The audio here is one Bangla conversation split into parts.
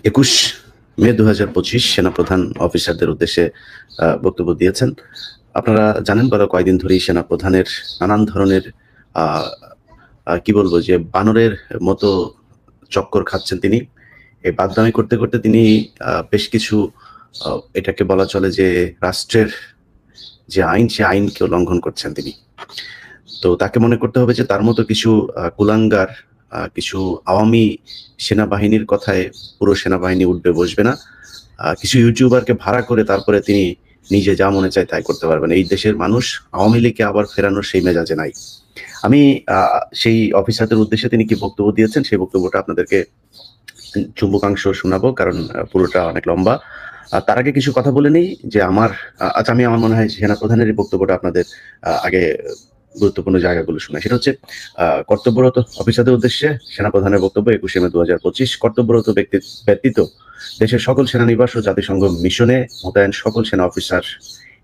21 মে 2025 সেনাপ্রধান অফিসারদের উদ্দেশ্যে বক্তব্য দিয়েছেন। আপনারা জানেন গত কয়েকদিন ধরেই সেনাপ্রধানের নানান ধরনের কি বলবো যে বানরের মতো চক্কর খাচ্ছেন তিনি। এই বাদনামি করতে করতে তিনি বেশ কিছু এটাকে বলা চলে যে রাষ্ট্রের যে আইন সে আইনকেও লঙ্ঘন করছেন তিনি। তো তাকে মনে করতে হবে যে তার মতো কিছু কুলাঙ্গার কিছু আওয়ামী সেনাবাহিনীর কথায় পুরো সেনাবাহিনী উঠবে বসবে না। কিছু ইউটিউবারকে ভাড়া করে তারপরে তিনি নিজে যা মনে চায় তাই করতে পারবেন। এই দেশের মানুষ আওয়ামী লীগকে আবার ফেরানোর সেই মেজাজে নাই। আমি সেই অফিসারদের উদ্দেশ্যে তিনি কি বক্তব্য দিয়েছেন সেই বক্তব্যটা আপনাদেরকে চুম্বকাংশ শোনাবো, কারণ পুরোটা অনেক লম্বা। তার আগে কিছু কথা বলে নেই যে আমার মনে হয় সেনাপ্রধানের এই বক্তব্যটা আপনাদের আগে গুরুত্বপূর্ণ জায়গাগুলো শোনা। সেটা হচ্ছে কর্তব্যরত অফিসারদের উদ্দেশ্যে সেনাপ্রধানের বক্তব্য 21 মে 2025। কর্তব্যরত ব্যক্তি ব্যতীত দেশের সকল সেনানিবাস ও জাতিসংঘ মিশনে মোতায়েন সকল সেনা অফিসার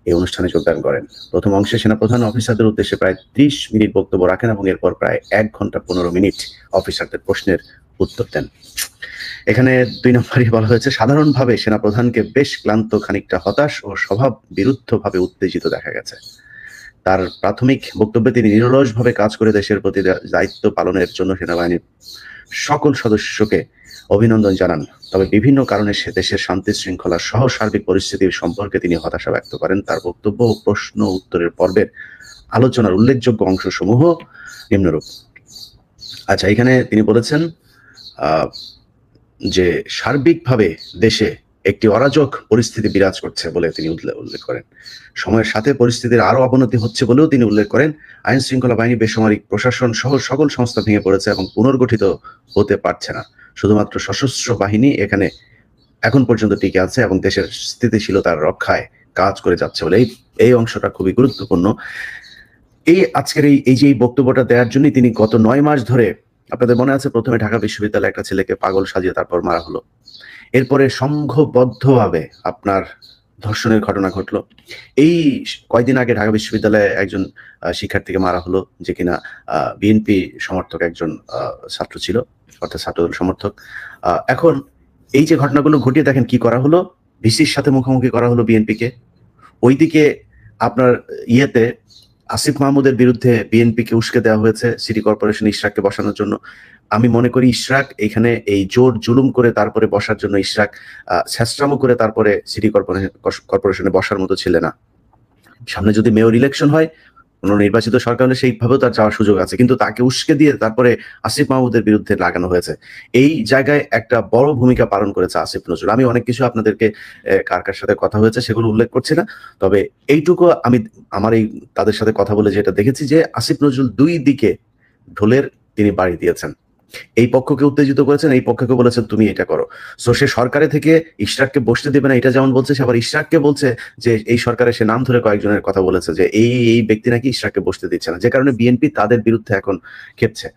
এই অনুষ্ঠানে যোগদান করেন। প্রথম অংশে সেনাপ্রধান অফিসারদের উদ্দেশ্যে প্রায় 30 মিনিট বক্তব্য রাখেন এবং এরপর প্রায় 1 ঘন্টা 15 মিনিট অফিসারদের প্রশ্নের উত্তর দেন। এখানে 2 নম্বরে বলা হয়েছে, সাধারণভাবে সেনাপ্রধানকে বেশ ক্লান্ত, খানিকটা হতাশ ও স্বভাব বিরুদ্ধভাবে উত্তেজিত দেখা গেছে। তার প্রাথমিক বক্তব্যে তিনি নিরলসভাবে কাজ করে দেশের প্রতি দায়িত্ব পালনের জন্য সেনাবাহিনীর সকল সদস্যকে অভিনন্দন জানান। তবে বিভিন্ন কারণে সে দেশের শান্তি শৃঙ্খলা সহ সার্বিক পরিস্থিতির সম্পর্কে তিনি হতাশা ব্যক্ত করেন। তার বক্তব্য ও প্রশ্ন উত্তরের পর্বের আলোচনার উল্লেখযোগ্য অংশসমূহ নিম্নরূপ। আচ্ছা, এখানে তিনি বলেছেন যে সার্বিকভাবে দেশে একটি অরাজক পরিস্থিতি বিরাজ করছে বলে তিনি উল্লেখ করেন। সময়ের সাথে পরিস্থিতির আরো অবনতি হচ্ছে বলেও তিনি উল্লেখ করেন। আইন শৃঙ্খলা বাহিনী, বেসামরিক প্রশাসন সহ সকল সংস্থা ভেঙে পড়েছে এবং পুনর্গঠিত হতে পারছে না। শুধুমাত্র সশস্ত্র বাহিনী এখানে এখন পর্যন্ত টিকে আছে এবং দেশের স্থিতিশীলতার রক্ষায় কাজ করে যাচ্ছে বলে এই অংশটা খুবই গুরুত্বপূর্ণ। আজকের এই যে বক্তব্যটা দেওয়ার জন্য তিনি গত 9 মাস ধরে, আপনাদের মনে আছে, প্রথমে ঢাকা বিশ্ববিদ্যালয়ে একটা ছেলেকে পাগল সাজিয়ে তারপর মারা হলো। এরপরে সংঘবদ্ধভাবে আপনার ধর্ষণের ঘটনা ঘটলো। এই কয়েকদিন আগে ঢাকা বিশ্ববিদ্যালয়ে একজন শিক্ষার্থীকে মারা হলো, যে কিনা বিএনপি সমর্থক একজন ছাত্র ছিল, অর্থাৎ ছাত্রদল সমর্থক। এখন এই যে ঘটনাগুলো ঘটিয়ে দেখেন কি করা হলো, ভিসির সাথে মুখোমুখি করা হলো বিএনপিকে। ওইদিকে আপনার আসিফ মাহমুদের বিরুদ্ধে বিএনপিকে উস্কে দেওয়া হয়েছে সিটি কর্পোরেশন ইশরাককে বসানোর জন্য। আমি মনে করি ইশরাক এখানে এই জোর জুলুম করে তারপরে বসার জন্য ইশরাক ছেঁচড়ামো করে তারপরে সিটি কর্পোরেশনে বসার মতো ছিল না। সামনে যদি মেয়র ইলেকশন হয়, কোন নির্বাচিত সরকার হলে সেইভাবেও তার যাওয়ার সুযোগ আছে, কিন্তু তাকে উস্কে দিয়ে তারপরে আসিফ মাহমুদের বিরুদ্ধে লাগানো হয়েছে। এই জায়গায় একটা বড় ভূমিকা পালন করেছে আসিফ নজরুল। আমি অনেক কিছু আপনাদেরকে কার কার সাথে কথা হয়েছে সেগুলো উল্লেখ করছি না, তবে এইটুকু আমি আমার তাদের সাথে কথা বলে যেটা দেখেছি যে আসিফ নজরুল 2 দিকে ঢোলের তিনি বাড়ি দিয়েছেন। এই পক্ষকে উত্তেজিত করেছেন, এই পক্ষকে বলেছেন তুমি এটা করো। সো সে সরকারে থেকে ইশরাককে বসতে দেবে না এটা যেমন বলছে, সে আবার ইশরাককে বলছে যে এই সরকারে সে নাম ধরে কয়েকজনের কথা বলেছে যে এই ব্যক্তি নাকি ইশরাককে বসতে দিচ্ছে না, যে কারণে বিএনপি তাদের বিরুদ্ধে এখন খেপছে।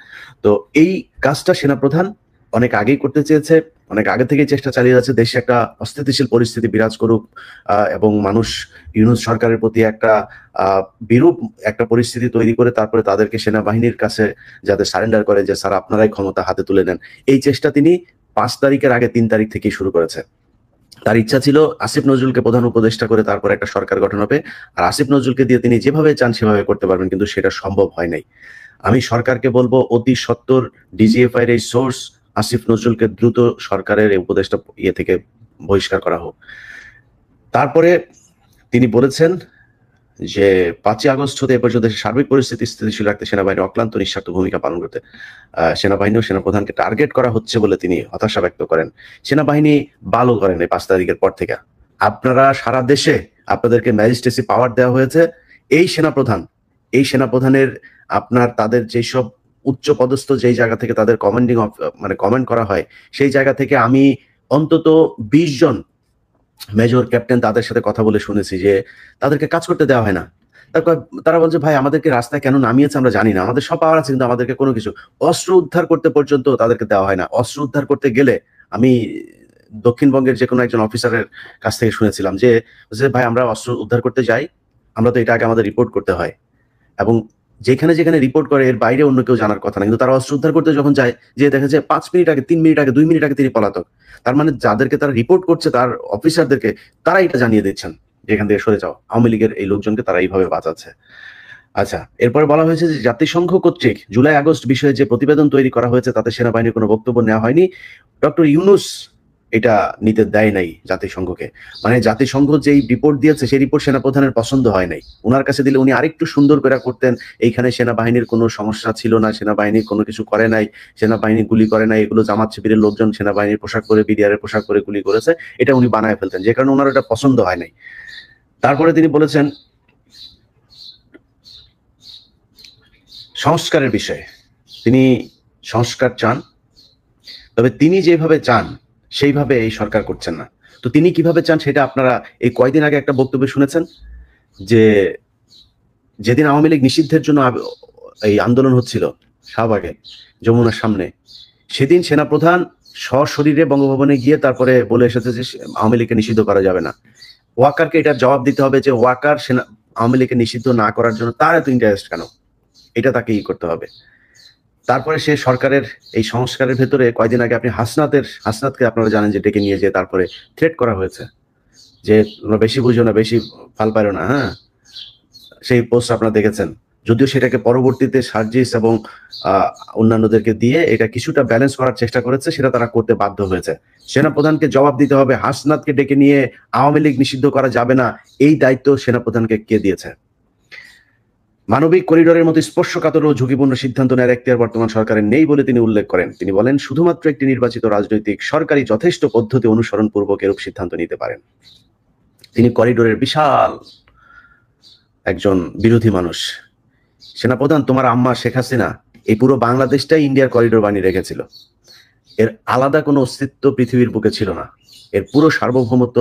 তো এই কাজটা সেনাপ্রধান অনেক আগেই করতে চেয়েছে, অনেক আগে থেকেই চেষ্টা চালিয়ে যাচ্ছে দেশে একটা অস্থিতিশীল পরিস্থিতি বিরাজ করুক এবং মানুষ ইউনূস সরকারের প্রতি একটা বিরূপ একটা পরিস্থিতি তৈরি করে তারপরে তাদেরকে সেনাবাহিনীর কাছে যাতে সারেন্ডার করে, যে স্যার আপনারাই ক্ষমতা হাতে তুলে নেন। এই চেষ্টা তিনি 5 তারিখের আগে 3 তারিখ থেকেই শুরু করেছে। তার ইচ্ছা ছিল আসিফ নজরুলকে প্রধান উপদেষ্টা করে তারপর একটা সরকার গঠন হবে, আর আসিফ নজরুলকে দিয়ে তিনি যেভাবে চান সেভাবে করতে পারবেন, কিন্তু সেটা সম্ভব হয় নাই। আমি সরকারকে বলবো অতি সত্বর ডিজিএফআই এর এই সোর্স আসিফ নজরুলকে দ্রুত সরকারের এই উপদেষ্টা থেকে বহিষ্কার করা হোক। তারপরে তিনি বলেছেন যে 5 আগস্ট হতে এ পর্যন্ত সার্বিক পরিস্থিতি স্থিতিশীল রাখতে সেনাবাহিনীর অক্লান্ত নিঃস্বার্থ ভূমিকা পালন করতে সেনাবাহিনী ও সেনাপ্রধানকে টার্গেট করা হচ্ছে বলে তিনি হতাশা ব্যক্ত করেন। সেনাবাহিনী ভালো করেন এই 5 তারিখের পর থেকে। আপনারা সারা দেশে আপনাদেরকে ম্যাজিস্ট্রেসি পাওয়ার দেওয়া হয়েছে। এই সেনাপ্রধানের আপনার তাদের যেসব উচ্চ পদস্থ যেই জায়গা থেকে তাদের কমেন্ট করা হয়, সেই জায়গা থেকে আমি অন্তত 20 জন মেজর ক্যাপ্টেন তাদের সাথে কথা বলে শুনেছি যে তাদেরকে কাজ করতে দেওয়া হয় না। তারপর তারা বলছে ভাই আমাদেরকে রাস্তায় কেন নামিয়েছে আমরা জানি না, আমাদের সব পাওয়ার আছে কিন্তু আমাদেরকে কোনো কিছু, অস্ত্র উদ্ধার করতে পর্যন্ত তাদেরকে দেওয়া হয় না। অস্ত্র উদ্ধার করতে গেলে আমি দক্ষিণবঙ্গের যে কোনো একজন অফিসারের কাছ থেকে শুনেছিলাম যে ভাই আমরা অস্ত্র উদ্ধার করতে যাই, আমরা তো এটা আগে আমাদের রিপোর্ট করতে হয়, এবং যেখানে যেখানে রিপোর্ট করে এর বাইরে অন্য কেউ জানার কথা না, কিন্তু তারা অস্ত্র উদ্ধার করতে যখন যায়, যে দেখা যায় 5 মিনিট আগে, 3 মিনিট আগে, 2 মিনিট আগে তিনি পলাতক। তার মানে যাদেরকে তারা রিপোর্ট করছে, তার অফিসারদেরকে, তারা এটা জানিয়ে দিচ্ছেন যে এখান থেকে সরে যাও। আওয়ামী লীগের এই লোকজনকে তারা এইভাবে বাঁচাচ্ছে। আচ্ছা, এরপরে বলা হয়েছে যে জাতিসংঘ কর্তৃক জুলাই আগস্ট বিষয়ে যে প্রতিবেদন তৈরি করা হয়েছে তাতে সেনাবাহিনীর কোনো বক্তব্য নেওয়া হয়নি। ডক্টর ইউনূস এটা নিতে দেয় নাই জাতিসংঘকে। মানে জাতিসংঘ যেই রিপোর্ট দিয়েছে সেই রিপোর্ট সেনাপ্রধানের পছন্দ হয় নাই। উনার কাছে দিলে উনি আরেকটু সুন্দর করে করতেন, এইখানে সেনাবাহিনীর কোনো সমস্যা ছিল না, সেনাবাহিনী কোনো কিছু করে নাই, সেনাবাহিনী গুলি করে নাই, এগুলো জামাত শিবিরের লোকজন সেনাবাহিনীর পোশাক পরে, বিডিআর এর পোশাক পরে গুলি করেছে, এটা উনি বানায় ফেলতেন, যে কারণে ওনার এটা পছন্দ হয় নাই। তারপরে তিনি বলেছেন সংস্কারের বিষয়ে, তিনি সংস্কার চান, তবে তিনি যেভাবে চান সেইভাবে এই সরকার করছেন না। তো তিনি কিভাবে চান সেটা আপনারা এই কয়দিন আগে একটা বক্তব্য শুনেছেন, যে যেদিন আওয়ামী লীগ নিষিদ্ধের জন্য এই আন্দোলন হচ্ছিল শাহবাগে, যমুনার সামনে, সেদিন সেনাপ্রধান সশরীরে বঙ্গভবনে গিয়ে তারপরে বলে এসেছে যে আওয়ামী লীগকে নিষিদ্ধ করা যাবে না। ওয়াকারকে এটার জবাব দিতে হবে যে ওয়াকার আওয়ামী লীগকে নিষিদ্ধ না করার জন্য তার এত ইন্টারেস্ট কেন, এটা তাকে করতে হবে। তারপরে সে সরকারের এই সংস্কারের ভেতরে কয়দিন আগে আপনি হাসনাতকে আপনারা জানেন যে ডেকে নিয়ে যে তারপরে থ্রেট করা হয়েছে যে তোমরা বেশি বুঝো না, বেশি ফাল পারো না, হ্যাঁ, সেই পোস্ট আপনারা দেখেছেন। যদিও সেটাকে পরবর্তীতে সার্জিস এবং অন্যান্যদেরকে দিয়ে এটা কিছুটা ব্যালেন্স করার চেষ্টা করেছে, সেটা তারা করতে বাধ্য হয়েছে। সেনাপ্রধানকে জবাব দিতে হবে, হাসনাতকে ডেকে নিয়ে আওয়ামী লীগ নিষিদ্ধ করা যাবে না, এই দায়িত্ব সেনাপ্রধানকে কে দিয়েছে? মানবিক করিডোরের মতো স্পর্শকাতর ও ঝুঁকিপূর্ণ সিদ্ধান্ত নেওয়ার এখতিয়ার বর্তমান সরকারের নেই বলে তিনি উল্লেখ করেন। তিনি বলেন, শুধুমাত্র একটি নির্বাচিত রাজনৈতিক সরকারই যথেষ্ট পদ্ধতি অনুসরণ পূর্বক এরূপ সিদ্ধান্ত নিতে পারেন। তিনি করিডোরের বিশাল একজন বিরোধী মানুষ। সেনাপ্রধান, তোমার আম্মা শেখ হাসিনা এই পুরো বাংলাদেশটাই ইন্ডিয়ার করিডোর বানিয়ে রেখেছিল। এর আলাদা কোনো অস্তিত্ব পৃথিবীর বুকে ছিল না। এর পুরো সার্বভৌমত্ব,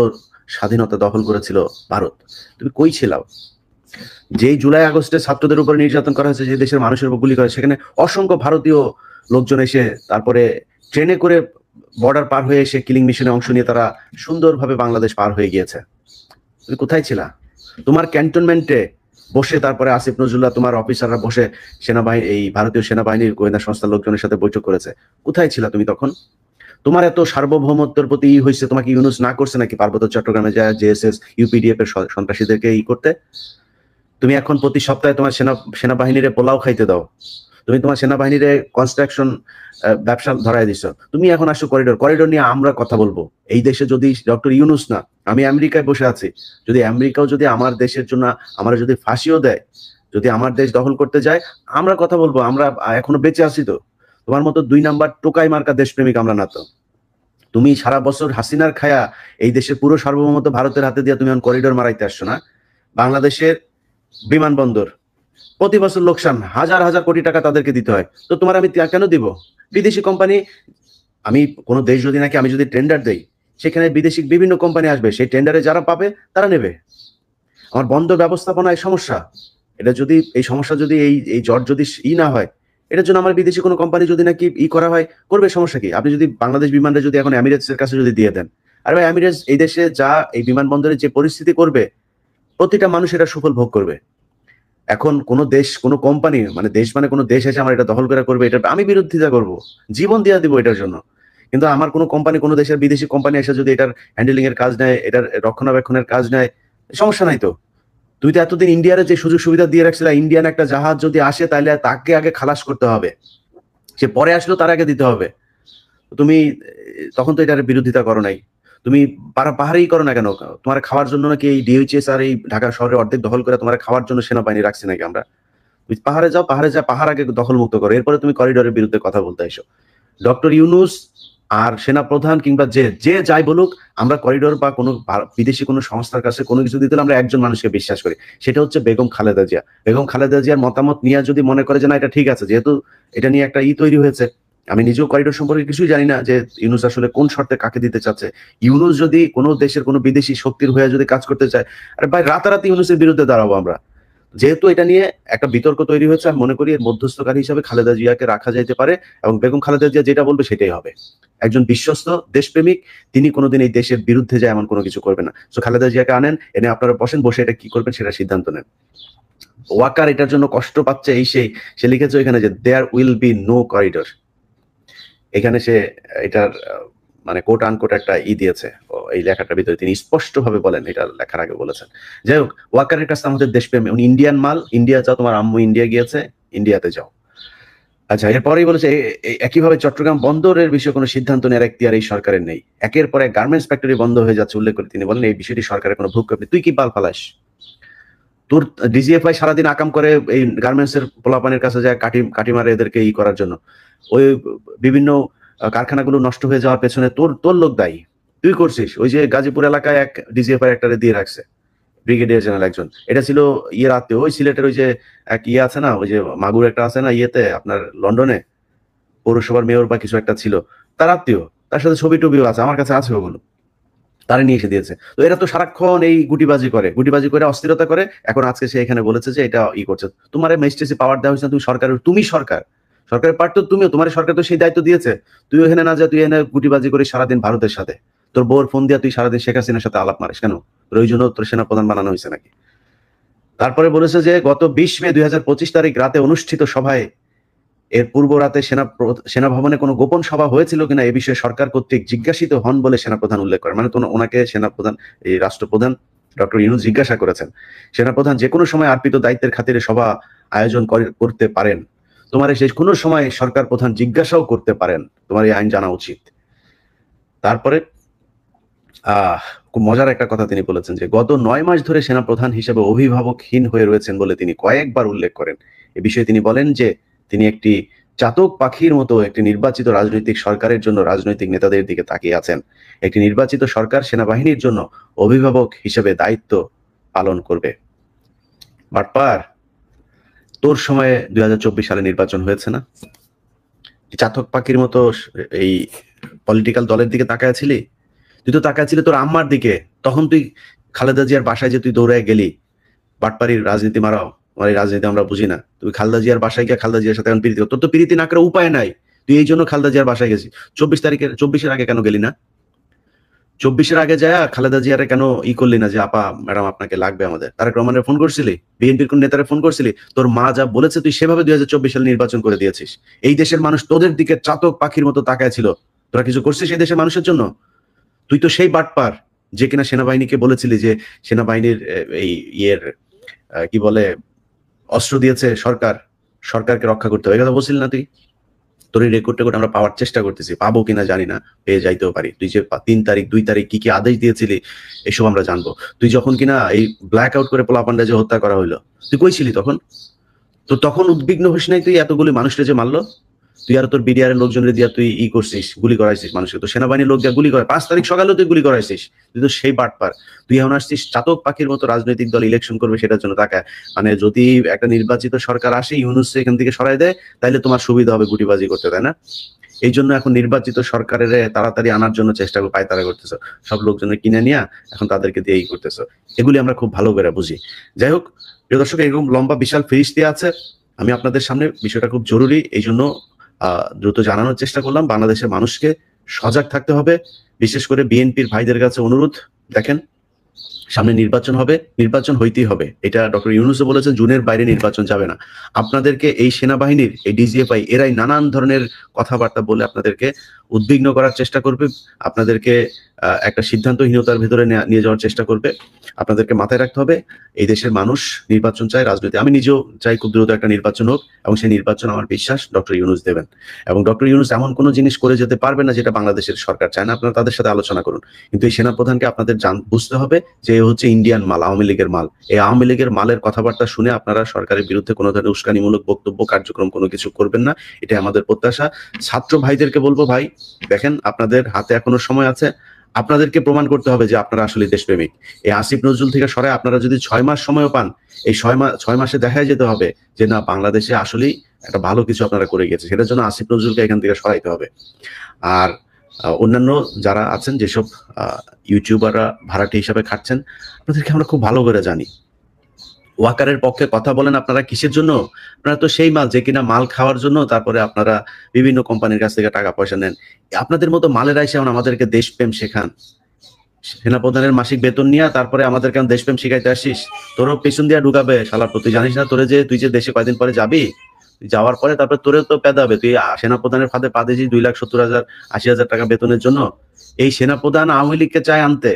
স্বাধীনতা দখল করেছিল ভারত। তুমি কই ছিলাও? যেই জুলাই আগস্টে ছাত্রদের উপর নির্যাতন করা হয়েছে, যে দেশের মানুষের উপর গুলি করে, সেখানে অসংখ্য ভারতীয় লোকজন এসে তারপরে ট্রেনে করে বর্ডার পার হয়ে এসে কিলিং মিশনে অংশ নিয়ে তারা সুন্দরভাবে বাংলাদেশ পার হয়ে গিয়েছে। তুমি কোথায় ছিলা? তোমার ক্যান্টনমেন্টে বসে তারপরে আসিফ নজরুল্লাহ, তোমার অফিসাররা বসে সেনাবাহিনী, এই ভারতীয় সেনাবাহিনীর গোয়েন্দা সংস্থার লোকজনের সাথে বৈঠক করেছে। কোথায় ছিলা তুমি তখন? তোমার এত সার্বভৌমত্বের প্রতি হয়েছে, তোমাকে ইউনূস না করছে নাকি পার্বত্য চট্টগ্রামে যায় জেএসএস ইউপিডিএফ এর সন্ত্রাসীদেরকে করতে? তুমি এখন প্রতি সপ্তাহে তোমার সেনাবাহিনীরে পোলাও খাইতে দাও, তুমি তোমার সেনাবাহিনীরে কনস্ট্রাকশন ব্যবসা ধরাই দিছো, তুমি এখন আসো করিডোর নিয়ে আমরা কথা বলবো। এই দেশে যদি ডক্টর ইউনূস না, আমি আমেরিকায় বসে আছি, যদি আমেরিকাও যদি আমার দেশের জন্য আমরা যদি ফাঁসিও দেয়, যদি আমার দেশ দখল করতে যায়, আমরা কথা বলবো। আমরা এখনো বেঁচে আছি তো। তোমার মতো 2 নাম্বার টোকাই মার্কা দেশপ্রেমিক আমরা না তো। তুমি সারা বছর হাসিনার খায়া এই দেশের পুরো সার্বভৌমত্ব ভারতের হাতে দিয়ে তুমি এখন করিডোর মারাইতে আসছো না? বাংলাদেশের বিমানবন্দর প্রতি বছর লোকসান, হাজার হাজার কোটি টাকা তাদেরকে দিতে হয়। তো তোমার আমি কেন দিব? বিদেশি কোম্পানি, আমি কোনো দেশ যদি নাকি আমি যদি টেন্ডার দেই, সেখানে বিদেশি বিভিন্ন কোম্পানি আসবে, সেই টেন্ডারে যারা পাবে তারা নেবে। আমার বন্দর ব্যবস্থাপনায় সমস্যা, এটা যদি এই সমস্যা যদি এই জট যদি না হয়, এটার জন্য আমার বিদেশি কোনো কোম্পানি যদি নাকি করা হয়, করবে, সমস্যা কি? আপনি যদি বাংলাদেশ বিমানটা যদি এখন এমিরেটস এর কাছে যদি দিয়ে দেন, আর ভাই এমিরেটস এই দেশে যা এই বিমানবন্দরে যে পরিস্থিতি করবে, প্রতিটা মানুষ এটা সুফল ভোগ করবে। এখন কোন দেশ, কোন কোম্পানি, মানে দেশ মানে কোনো দেশ এসে আমার এটা দখল করে করবে, এটা আমি বিরোধিতা করব, জীবন দিয়ে দিব এটার জন্য। কিন্তু আমার কোনো কোম্পানি, কোনো দেশের বিদেশি কোম্পানি এসে যদি এটার হ্যান্ডেলিং এর কাজ নেয়, এটার রক্ষণাবেক্ষণের কাজ নেয়, সমস্যা নাই তো। তুমি তো এতদিন ইন্ডিয়ারে যে সুযোগ সুবিধা দিয়ে রাখছিল, ইন্ডিয়ান একটা জাহাজ যদি আসে তাহলে তাকে আগে খালাস করতে হবে, সে পরে আসলেও তার আগে দিতে হবে। তুমি তখন তো এটার বিরোধিতা করো নাই। তুমি পাহাড়েই করো না কেন? তোমার খাওয়ার জন্য নাকি এই ডিএইচএস আর এই ঢাকা শহরে অর্ধেক দখল করে তোমার খাওয়ার জন্য সেনাবাহিনী রাখছি নাকি আমরা? তুমি পাহাড়ে যাও, পাহাড় আগে দখল মুক্ত করো, এরপরে তুমি করিডোরের বিরুদ্ধে কথা বলতে এসো। ডক্টর ইউনূস আর সেনা প্রধান কিংবা যে যাই বলুক, আমরা করিডোর বা কোনো বিদেশি কোনো সংস্থার কাছে কোনো কিছু দিতে আমরা একজন মানুষকে বিশ্বাস করি, সেটা হচ্ছে বেগম খালেদা জিয়া। বেগম খালেদা জিয়ার মতামত নিয়ে যদি মনে করে যে না এটা ঠিক আছে, যেহেতু এটা নিয়ে একটা তৈরি হয়েছে, আমি নিজেও করিডোর সম্পর্কে কিছুই জানি না যে ইউনূস আসলে কোন শর্তে কাকে দিতে চাচ্ছে। ইউনূস যদি কোনো দেশের কোনো বিদেশি শক্তির হয়ে যদি কাজ করতে চায়, আরে ভাই রাতারাতি ইউনূসের বিরুদ্ধে দাঁড়াবো আমরা। যেহেতু এটা নিয়ে একটা বিতর্ক তৈরি হয়েছে, আমি মনে করি এর মধ্যস্থকারী হিসাবে খালেদা জিয়াকে রাখা যাইতে পারে, এবং বেগম খালেদা জিয়া যেটা বলবে সেটাই হবে। একজন বিশ্বস্ত দেশপ্রেমিক, তিনি কোনোদিন এই দেশের বিরুদ্ধে যায় এমন কোনো কিছু করবে না। তো খালেদা জিয়াকে আনেন, এনে আপনারা বসেন, বসে এটা কি করবেন সেটা সিদ্ধান্ত নেন। ওয়াকার এটার জন্য কষ্ট পাচ্ছে, এই সে লিখেছে এখানে যে there will be no corridor. এখানে সে এটার মানে কোট আনকোট একটা দিয়েছে এই লেখাটার ভিতরে, তিনি স্পষ্ট ভাবে বলেন, এটা লেখার আগে বলেছেন। যাই হোক, ওয়াকারের কাছে আমাদের দেশপ্রেমী, উনি ইন্ডিয়ান মাল, ইন্ডিয়া যাও, তোমার আম্মু ইন্ডিয়া গিয়েছে, ইন্ডিয়াতে যাও। আচ্ছা, এরপরেই বলেছে একইভাবে চট্টগ্রাম বন্দরের বিষয়ে কোনো সিদ্ধান্ত নেওয়ার এখতিয়ার এই সরকারের নেই। একের পর এক গার্মেন্টস ফ্যাক্টরি বন্ধ হয়ে যাচ্ছে উল্লেখ করে তিনি বলেন এই বিষয়টি সরকারের কোনো ভূক্ষেপ নেই। তুই কি পাল ফালাস? তোর ডিজিএফআই সারাদিন আকাম করে এই গার্মেন্টস এর পোলাপানের কাছে যায় কাটি মারে এদেরকে করার জন্য। ওই বিভিন্ন কারখানাগুলো নষ্ট হয়ে যাওয়ার পেছনে তোর লোক দায়ী, তুই করছিস। ওই যে গাজীপুর এলাকায় এক ডিজিএফআই একটা দিয়ে রাখছে, ব্রিগেডিয়ার জেনারেল একজন, এটা ছিল আত্মীয়, ওই সিলেটের ওই যে এক আছে না, ওই যে মাগুর একটা আছে না আপনার লন্ডনে পৌরসভার মেয়র বা কিছু একটা ছিল, তার আত্মীয়, তার সাথে ছবি টবিও আছে, আমার কাছে আছে ওগুলো, তারা নিয়ে এসে দিয়েছে। তো এরা তো সারাক্ষণ এই গুটিবাজি করে অস্থিরতা করে। এখন আজকে সে এখানে বলেছে যে এটা করছে। তোমার ম্যাজিস্ট্রেসি পাওয়ার দেওয়া হয়েছে, তুমি সরকারের পার্ট তো তুমিও, তোমার সরকার তো সেই দায়িত্ব দিয়েছে। তুই এখানে না যা, তুই এখানে গুটিবাজি করে সারাদিন ভারতের সাথে, তোর বউর ফোন দিয়া তুই সারাদিন শেখ হাসিনার সাথে আলাপ মারিস কেন? ওই জন্য তোর সেনাপ্রধান বানানো হয়েছে নাকি? তারপরে বলেছে যে গত 20 মে 2025 তারিখ রাতে অনুষ্ঠিত সভায়, এর পূর্ব রাতে সেনা ভবনে কোনো গোপন সভা হয়েছিল কিনা এ বিষয়ে সরকার কর্তৃক জিজ্ঞাসিত হন বলে সেনাপ্রধান উল্লেখ করেন। মানে ওনাকে সেনাপ্রধান, এই রাষ্ট্রপ্রধান ডক্টর ইউনূস জিজ্ঞাসা করেছেন, সেনাপ্রধান যে কোনো সময় আর্পিত দায়িত্বের খাতিরে সভা আয়োজন করতে পারেন, তোমার সেই কোনো সময় সরকার প্রধান জিজ্ঞাসাও করতে পারেন, তোমার এই আইন জানা উচিত। তারপরে খুব মজার একটা কথা তিনি বলেছেন যে গত 9 মাস ধরে সেনাপ্রধান হিসেবে অভিভাবকহীন হয়ে রয়েছেন বলে তিনি কয়েকবার উল্লেখ করেন। এ বিষয়ে তিনি বলেন যে তিনি একটি চাতক পাখির মতো একটি নির্বাচিত রাজনৈতিক সরকারের জন্য রাজনৈতিক নেতাদের দিকে তাকিয়ে আছেন। একটি নির্বাচিত সরকার সেনাবাহিনীর জন্য অভিভাবক হিসেবে দায়িত্ব পালন করবে। বাটপার, তোর সময়ে 2024 সালে নির্বাচন হয়েছে না? চাতক পাখির মতো এই পলিটিক্যাল দলের দিকে তাকায় ছিলি? তুই তো তাকাচ্ছিলি তোর আম্মার দিকে। তখন তুই খালেদা জিয়ার বাসায় যে তুই দৌড়ায় গেলি, বাটপাড়ির রাজনীতি মারাও, আমার এই রাজনীতি আমরা বুঝি না। তুই খালেদা জিয়ার বাসায় গিয়ে খালেদা জিয়ার সাথে এখন প্রীতি, তোর তো প্রীতি না করে উপায় নাই, তুই এই জন্য খালেদা জিয়ার বাসায় গেছিস। 24 আগে কেন গেলি না? 24 আগে যায় খালেদা জিয়ারে কেন করলি না যে আপা ম্যাডাম আপনাকে লাগবে আমাদের? তারেক রহমানের ফোন করছিলি? বিএনপির কোন নেতারে ফোন করছিলি? তোর মা যা বলেছে তুই সেভাবে 2024 সালে নির্বাচন করে দিয়েছিস। এই দেশের মানুষ তোদের দিকে চাতক পাখির মতো তাকায় ছিল। তোরা কিছু করছিস এই দেশের মানুষের জন্য? তুই তো সেই বাটপার যে কিনা সেনাবাহিনীকে বলেছিলি যে সেনাবাহিনীর এই কি বলে অস্ত্র দিয়েছে সরকারকে রক্ষা করতে হবে, এই কথা বলছিলি না তুই? তোর এই রেকর্ড আমরা পাওয়ার চেষ্টা করতেছি, পাবো কিনা জানি না, পেয়ে যাইতেও পারি। তুই যে 3 তারিখ 2 তারিখ কি আদেশ দিয়েছিলি এসব আমরা জানবো। তুই যখন কিনা এই ব্ল্যাক আউট করে পোলাপান্ডা যে হত্যা করা হইলো, তুই কই ছিলি তখন? তো তখন উদ্বিগ্ন হইস নাই তুই এতগুলি মানুষকে যে মারলো? তুই আর তোর বিডিআর এর লোকজনের দিয়া তুই করছিস, গুলি করাইছিস মানুষকে। তো সেনাবাহিনীর লোক দিয়া গুলি করে 5 তারিখ সকালেও তুই গুলি করাইছিস। তুই তো সেই বাটপার। তুই এখন আসছিস চাতক পাখির মতো রাজনৈতিক দল ইলেকশন করবে সেটার জন্য তাকায়। মানে যদি একটা নির্বাচিত সরকার আসে, ইউনূস এখান থেকে সরাই দেয়, তাইলে তোমার সুবিধা হবে গুটিবাজি করতে, তাই না? এই জন্য এখন নির্বাচিত সরকারের তাড়াতাড়ি আনার জন্য চেষ্টা পায়তারা করতেছো, সব লোকজনের কিনে নিয়ে এখন তাদেরকে দিয়েই করতেছো। এগুলি আমরা খুব ভালো করে বুঝি। যাই হোক প্রিয় দর্শক, এরকম লম্বা বিশাল ফিরিস্তি আছে, আমি আপনাদের সামনে বিষয়টা খুব জরুরি এই জন্য দ্রুত জানানোর চেষ্টা করলাম। বাংলাদেশের মানুষকে সজাগ থাকতে হবে, বিশেষ করে বিএনপির ভাইদের কাছে অনুরোধ, দেখেন সামনে নির্বাচন হবে, নির্বাচন হইতেই হবে, এটা ডক্টর ইউনূসও বলেছেন, জুনের বাইরে নির্বাচন যাবে না। আপনাদেরকে এই সেনাবাহিনীর এই ডিজিএফআই এরাই নানান ধরনের কথাবার্তা বলে আপনাদেরকে উদ্বিগ্ন করার চেষ্টা করবে, আপনাদেরকে একটা সিদ্ধান্তহীনতার ভিতরে নিয়ে যাওয়ার চেষ্টা করবে। আপনাদেরকে মাথায় রাখতে হবে এই দেশের মানুষ নির্বাচন চায়, রাজনীতি, আমি নিজেও চাই খুব দ্রুত একটা নির্বাচন হোক, এবং সেই নির্বাচন আমার বিশ্বাস ডক্টর ইউনূস দেবেন। এবং ডক্টর ইউনূস এমন কোনো জিনিস করে যেতে পারবে না যেটা বাংলাদেশের সরকার চায় না। আপনারা তাদের সাথে আলোচনা করুন, কিন্তু এই সেনাপ্রধানকে আপনাদের বুঝতে হবে যে হচ্ছে ইন্ডিয়ান মাল, আওয়ামী লীগের মাল। এই আওয়ামী লীগের মালের কথাবার্তা শুনে আপনারা সরকারের বিরুদ্ধে কোনো ধরনের উস্কানিমূলক বক্তব্য কার্যক্রম কোনো কিছু করবেন না, এটা আমাদের প্রত্যাশা। ছাত্র ভাইদেরকে বলবো, ভাই দেখেন আপনাদের হাতে এখনো সময় আছে, আপনাদেরকে প্রমাণ করতে হবে যে আপনারা আসলে দেশপ্রেমিক। এই আসিফ নজরুল থেকে সরাই আপনারা যদি 6 মাস সময়ও পান, এই 6 মাসে দেখাই যেতে হবে যে না, বাংলাদেশে আসলেই একটা ভালো কিছু আপনারা করে গেছে, সেটার জন্য আসিফ নজরুলকে এখান থেকে সরাইতে হবে। আর অন্যান্য যারা আছেন, যেসব ইউটিউবাররা ভাড়াটি হিসাবে খাচ্ছেন, আপনাদেরকে আমরা খুব ভালো করে জানি। ওয়াকারের পক্ষে কথা বলেন আপনারা কিসের জন্য? আপনারা তো সেই মাল যে কিনা মাল খাওয়ার জন্য, তারপরে আপনারা বিভিন্ন কোম্পানির কাছ থেকে টাকা পয়সা নেন। আপনাদের মতো মালের আইসে আমাদেরকে দেশপ্রেম শেখান। সেনাপ্রধানের মাসিক বেতন নিয়ে তারপরে আমাদের কেন দেশপ্রেম শিখাইতে আসিস? তোরও পেছন দিয়া ঢুকাবে শালার, তুই জানিস না তোরে যে তুই যে দেশে কয়দিন পরে যাবি, যাওয়ার পরে তারপরে তোরেও তো পেদাবে। তুই সেনাপ্রধানের ফাঁদে পা দিয়েছিস 2,70,000 80,000 টাকা বেতনের জন্য। এই সেনাপ্রধান আওয়ামী লীগকে চায় আনতে,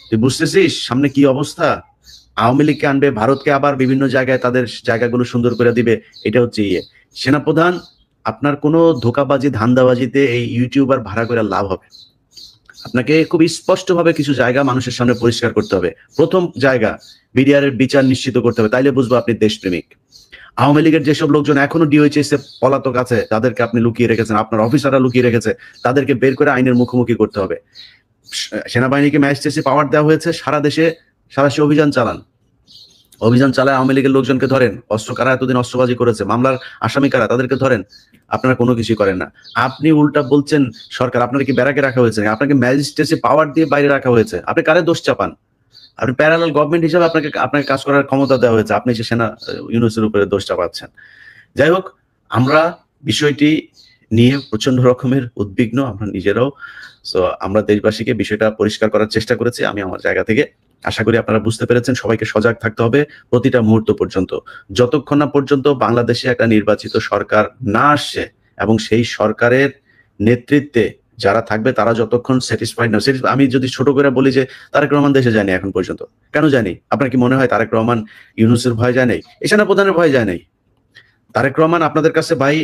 তুই বুঝতেছিস সামনে কি অবস্থা? আওয়ামী লীগকে আনবে, ভারতকে আবার বিভিন্ন জায়গায় তাদের জায়গাগুলো সুন্দর করে দিবে। এটা হচ্ছে সেনাপ্রধান। আপনার কোনো ধোকাবাজি ধান্দাবাজিতে এই ইউটিউবার ভাড়া করে লাভ হবে? আপনাকে খুব স্পষ্টভাবে কিছু জায়গা মানুষের সামনে পরিষ্কার করতে হবে। প্রথম জায়গা, বিডিআর এর বিচার নিশ্চিত করতে হবে, তাইলে বুঝবো আপনি দেশপ্রেমিক। আওয়ামী লীগের যেসব লোকজন এখনো ডিওএইচএস এ পলাতক আছে, তাদেরকে আপনি লুকিয়ে রেখেছেন, আপনার অফিসাররা লুকিয়ে রেখেছে, তাদেরকে বের করে আইনের মুখোমুখি করতে হবে। সেনাবাহিনীকে ম্যাজিস্ট্রেসি পাওয়ার দেওয়া হয়েছে, সারা দেশে অভিযান চালান। অভিযান চালায় আওয়ামী লীগের লোকজনকে ধরেন। অস্ত্র কারা এতদিন অস্ত্রবাজি করেছে, মামলার আসামি কারা, তাদেরকে ধরেন। আপনারা কোনো কিছু করেন না। আপনি উল্টা বলছেন সরকার, আপনার কি ব্যারাকে রাখা হয়েছে? আপনাকে ম্যাজিস্ট্রেসি পাওয়ার দিয়ে বাইরে রাখা হয়েছে। আপনি কারে দোষ চাপান? আপনি প্যারালাল গভর্নমেন্ট হিসেবে আপনাকে কাজ করার ক্ষমতা দেওয়া হয়েছে, আপনি সে সেনা ইউনূসের উপরে দোষ চাপাচ্ছেন। যাই হোক, আমরা বিষয়টি নিয়ে প্রচন্ড রকমের উদ্বিগ্ন আমরা নিজেরাও। সো আমরা দেশবাসীকে বিষয়টা পরিষ্কার করার চেষ্টা করেছি আমি আমার জায়গা থেকে। আশা করি আপনারা বুঝতে পেরেছেন। সবাইকে সজাগ থাকতে হবে প্রতিটা মুহূর্ত পর্যন্ত, যতক্ষণ না পর্যন্ত বাংলাদেশে একটা নির্বাচিত সরকার না আসছে এবং সেই সরকারের নেতৃত্বে যারা থাকবে তারা যতক্ষণ স্যাটিসফাইড না। আমি যদি ছোট করে বলি যে তারেক রহমান দেশে যায়নি এখন পর্যন্ত, কেন জানি? আপনার কি মনে হয় তারেক রহমান ইউনূসের ভয় যায় নাই? সেনা প্রধানের ভয় যায় নাই? তারেক রহমান আপনাদের কাছে ভাই,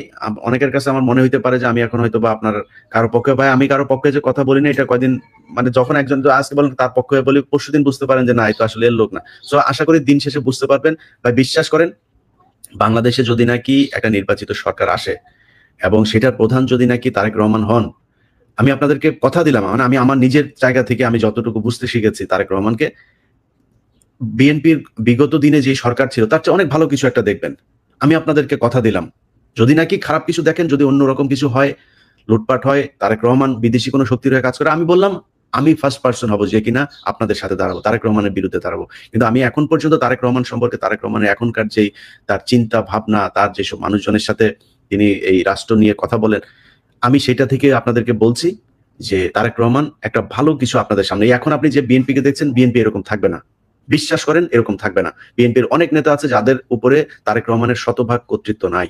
অনেকের কাছে আমার মনে হইতে পারে যে আমি এখন হয়তো বা আপনার কারো পক্ষে, ভাই আমি কারো পক্ষে যে কথা বলি না, এটা কয়দিন মানে যখন একজন আজকে বলেন তার পক্ষে বলি, পরশুদিন বুঝতে পারেন যে না এই তো আসলে এর লোক না। সো আশা করি দিন শেষে বুঝতে পারবেন। ভাই বিশ্বাস করেন, বাংলাদেশে যদি নাকি একটা নির্বাচিত সরকার আসে এবং সেটার প্রধান যদি নাকি তারেক রহমান হন, আমি আপনাদেরকে কথা দিলাম, মানে আমি আমার নিজের জায়গা থেকে আমি যতটুকু বুঝতে শিখেছি তারেক রহমানকে, বিএনপির বিগত দিনে যে সরকার ছিল তার চেয়ে অনেক ভালো কিছু একটা দেখবেন। আমি আপনাদেরকে কথা দিলাম, যদি নাকি খারাপ কিছু দেখেন, যদি অন্যরকম কিছু হয়, লুটপাট হয়, তারেক রহমান বিদেশি কোনো শক্তির হয়ে কাজ করে, আমি বললাম আমি ফার্স্ট পার্সন হব যে কিনা আপনাদের সাথে দাঁড়াবো, তারেক রহমানের বিরুদ্ধে দাঁড়াবো। কিন্তু আমি এখন পর্যন্ত তারেক রহমান সম্পর্কে, তারেক রহমানের এখনকার যেই তার চিন্তা ভাবনা, তার যেসব মানুষজনের সাথে তিনি এই রাষ্ট্র নিয়ে কথা বলেন, আমি সেটা থেকে আপনাদেরকে বলছি যে তারেক রহমান একটা ভালো কিছু আপনাদের সামনে। এখন আপনি যে বিএনপিকে দেখছেন, বিএনপি এরকম থাকবে না, বিশ্বাস করেন এরকম থাকবে না। বিএনপির অনেক নেতা আছে যাদের উপরে তারেক রহমানের শতভাগ কর্তৃত্ব নাই।